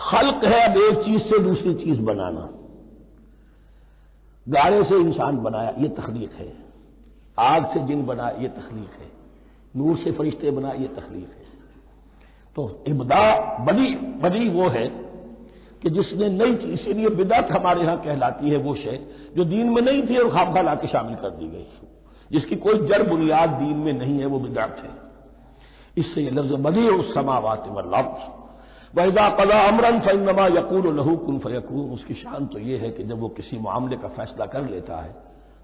خلق ہے اب ایک چیز سے دوسری چیز بنانا. گارے سے انسان بنایا، یہ تخلیق ہے. آگ سے جن بنایا، یہ تخلیق ہے. نور سے فرشتے بنایا، یہ تخلیق ہے. تو ابداع بدی وہ ہے کہ جس نے نئی چیز، اسی لیے بدعت ہمارے ہاں کہلاتی ہے وہ شے جو دین میں نہیں تھی اور خواہ لا کے شامل کر دی گئی، جس کی کوئی جڑ بنیاد دین میں نہیں ہے، وہ بدعت ہے. اس سے یہ لفظ بدیع السماوات والارض وَإِذَا قَضَىٰ أَمْرًا فَإِنَّمَا يَقُولُ لَهُ كُن فَيَكُونُ. اس کی شان تو یہ ہے کہ جب وہ کسی معاملے کا فیصلہ کر لیتا ہے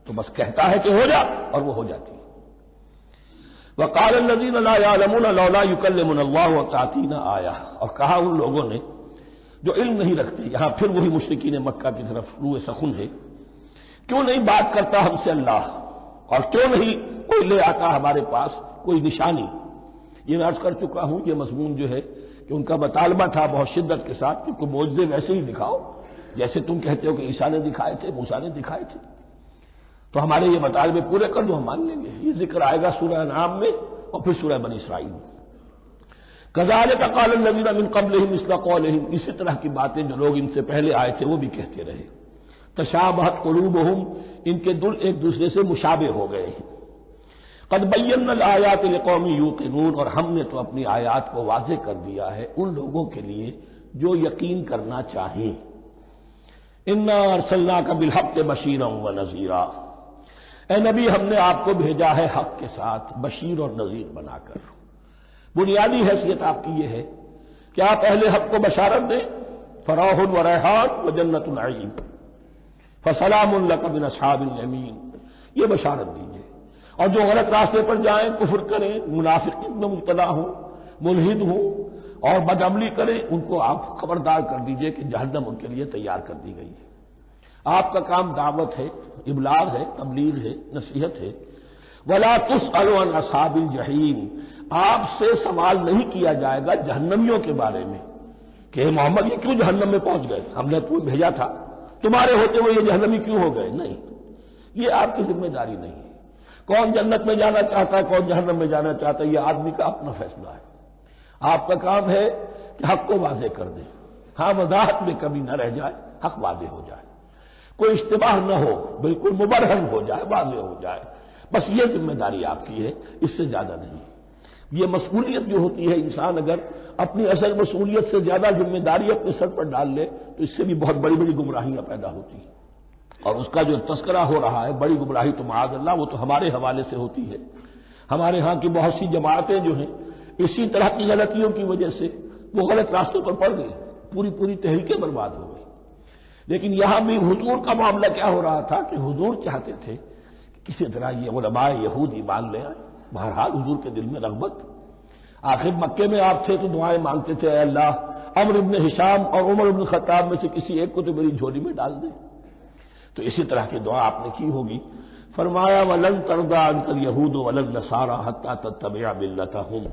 تو بس کہتا ہے کہ ہو جا، اور وہ ہو جاتی ہے. وَقَالَ الَّذِينَ لَا يَعْلَمُونَ لَوْلَا يُكَلِّمُنَا اللَّهُ وَتَأْتِينَا آیَةٌ. اور کہا ان لوگوں نے جو علم نہیں رکھتے، یہاں پھر وہی مشرکین مکہ کی طرف روئے سخن ہے، کیوں نہیں بات کرتا ہم سے اللہ، اور کیوں نہیں کوئی لے آتا ہمارے پاس کوئی نشانی. یہ میں عرض کر چکا ہوں، یہ مضمون جو ہے کہ ان کا مطالبہ تھا بہت شدت کے ساتھ کہ کوئی معجزے ویسے ہی دکھاؤ جیسے تم کہتے ہو کہ عیسیٰ نے دکھائے تھے، موسیٰ نے دکھائے تھے، تو ہمارے یہ مطالبے پورے کر دو، ہم مان لیں گے. یہ ذکر آئے گا سورہ انعام میں اور پھر سورہ بنی اسرائیل میں. کذالک قال الذین من قبلہم مثل قولہم. اسی طرح کی باتیں جو لوگ ان سے پہلے آئے تھے وہ بھی کہتے رہے. تشابہت قلوبہم، ان کے دل ایک دوسرے سے مشابہ ہو گئے ہیں. قد بینا الآیات لقوم یوقنون. اور ہم نے تو اپنی آیات کو واضح کر دیا ہے ان لوگوں کے لیے جو یقین کرنا چاہیں. انا ارسلناک بالحق بشیرا ونذیرا. اے نبی ہم نے آپ کو بھیجا ہے حق کے ساتھ بشیر اور نذیر بنا کر. بنیادی حیثیت آپ کی یہ ہے کہ آپ اہل حق کو بشارت دیں، فراح و ریحان و جنت نعیم فسلام لک من اصحاب الیمین. یہ بشارت دیجیے. اور جو غلط راستے پر جائیں، کفر کریں، منافقین میں مبتلا ہوں، ملحد ہوں اور بدعملی کریں، ان کو آپ خبردار کر دیجئے کہ جہنم ان کے لیے تیار کر دی گئی ہے. آپ کا کام دعوت ہے، ابلاغ ہے، تبلیغ ہے، نصیحت ہے. ولا تسأل عن اصحاب الجحیم. آپ سے سوال نہیں کیا جائے گا جہنمیوں کے بارے میں کہ محمد یہ کیوں جہنم میں پہنچ گئے، ہم نے تمہیں بھیجا تھا، تمہارے ہوتے ہوئے یہ جہنمی کیوں ہو گئے. نہیں، یہ آپ کی ذمہ داری نہیں ہے. کون جنت میں جانا چاہتا ہے، کون جہنم میں جانا چاہتا ہے، یہ آدمی کا اپنا فیصلہ ہے. آپ کا کام ہے کہ حق کو واضح کر دیں. ہاں، وضاحت میں کمی نہ رہ جائے، حق واضح ہو جائے، کوئی اشتباہ نہ ہو، بالکل مبرہن ہو جائے، واضح ہو جائے. بس یہ ذمہ داری آپ کی ہے، اس سے زیادہ نہیں. یہ مسئولیت جو ہوتی ہے، انسان اگر اپنی اصل مسئولیت سے زیادہ ذمہ داری اپنے سر پر ڈال لے تو اس سے بھی بہت بڑی بڑی گمراہیاں پیدا ہوتی ہیں. اور اس کا جو تذکرہ ہو رہا ہے بڑی گمراہی تو معاذ اللہ وہ تو ہمارے حوالے سے ہوتی ہے. ہمارے ہاں کی بہت سی جماعتیں جو ہیں اسی طرح کی غلطیوں کی وجہ سے وہ غلط راستوں پر پڑ گئی، پوری تحریکیں برباد ہو گئی. لیکن یہاں بھی حضور کا معاملہ کیا ہو رہا تھا کہ حضور چاہتے تھے کہ کسی طرح یہ علماء یہود ایمان لے آئے. بہرحال حضور کے دل میں رغبت. آخر مکے میں آپ تھے تو دعائیں مانگتے تھے، اے اللہ عمرو بن ہشام اور عمر بن خطاب میں سے کسی ایک کو تو میری جھولی میں ڈال دے. تو اسی طرح کی دعا آپ نے کی ہوگی. فرمایا وَلَن تَرْضَىٰ عَنكَ الْيَهُودُ وَلَا النَّصَارَىٰ حَتَّىٰ تَتَّبِعَ مِلَّتَهُمْ.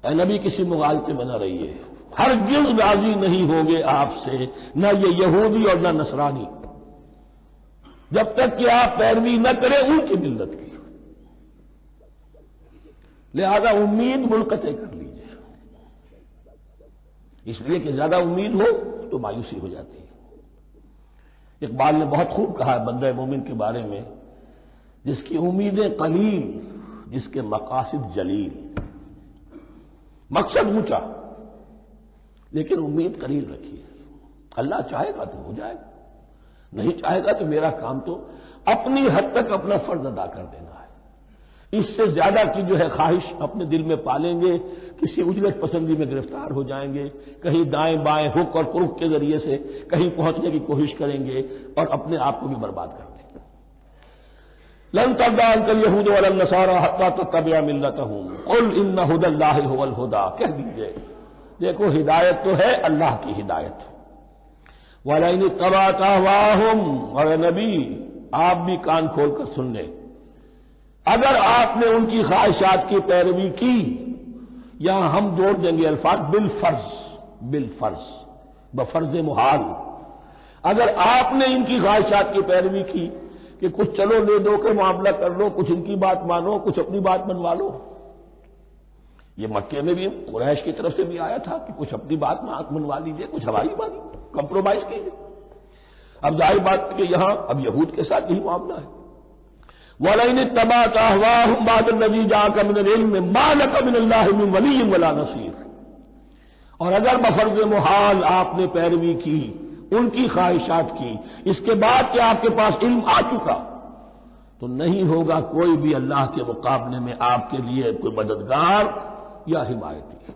اے نبی کسی مغالطے میں نہ رہیے، ہرگز راضی نہیں ہوں گے آپ سے نہ یہ یہودی اور نہ نصرانی جب تک کہ آپ پیروی نہ کریں ان کی ملت کی. لہذا امید منقطع کر لیجیے، اس لیے کہ زیادہ امید ہو تو مایوسی ہو جاتی ہے. اقبال نے بہت خوب کہا ہے بندہ مومن کے بارے میں، جس کی امیدیں قلیل، جس کے مقاصد جلیل. مقصد اونچا لیکن امید قلیل رکھیے. اللہ چاہے گا تو ہو جائے گا، نہیں چاہے گا تو میرا کام تو اپنی حد تک اپنا فرض ادا کر دینا ہے. اس سے زیادہ کی جو ہے خواہش اپنے دل میں پالیں گے، کسی اجرت پسندی میں گرفتار ہو جائیں گے، کہیں دائیں بائیں ہک اور کرک کے ذریعے سے کہیں پہنچنے کی کوشش کریں گے اور اپنے آپ کو بھی برباد کر دیں گے. لن ترضى عنك اليهود ولا النصارى حتى تتبع ملتهم قل ان هدى الله هو الهدى. کہہ دیجئے دیکھو ہدایت تو ہے اللہ کی ہدایت. ولئن اتبعت اهواءهم. اور نبی آپ بھی کان کھول کر سن لیں، اگر آپ نے ان کی خواہشات کی پیروی کی، یہاں ہم جوڑ دیں گے الفاظ بالفرض بفرض محال. اگر آپ نے ان کی خواہشات کی پیروی کی کہ کچھ چلو لے دو کے معاملہ کر لو، کچھ ان کی بات مانو، کچھ اپنی بات منوا لو، یہ مکے میں بھی قریش کی طرف سے بھی آیا تھا کہ کچھ اپنی بات میں آنکھ منوا لیجیے، کچھ ہماری بات کمپرومائز کیجیے۔ اب ظاہر بات ہے کہ یہاں اب یہود کے ساتھ یہی معاملہ ہے۔ وَلَئِنِ اتَّبَعْتَ أَهْوَاءَهُمْ بَعْدَ الَّذِي جَاءَكَ مِنَ الْعِلْمِ مَا لَكَ مِنَ اللَّهِ مِنْ وَلِيٍّ وَلَا نَصِيرٍ، اور اگر بفرض محال آپ نے پیروی کی ان کی خواہشات کی، اس کے بعد کہ آپ کے پاس علم آ چکا، تو نہیں ہوگا کوئی بھی اللہ کے مقابلے میں آپ کے لیے کوئی مددگار یا حمایتی۔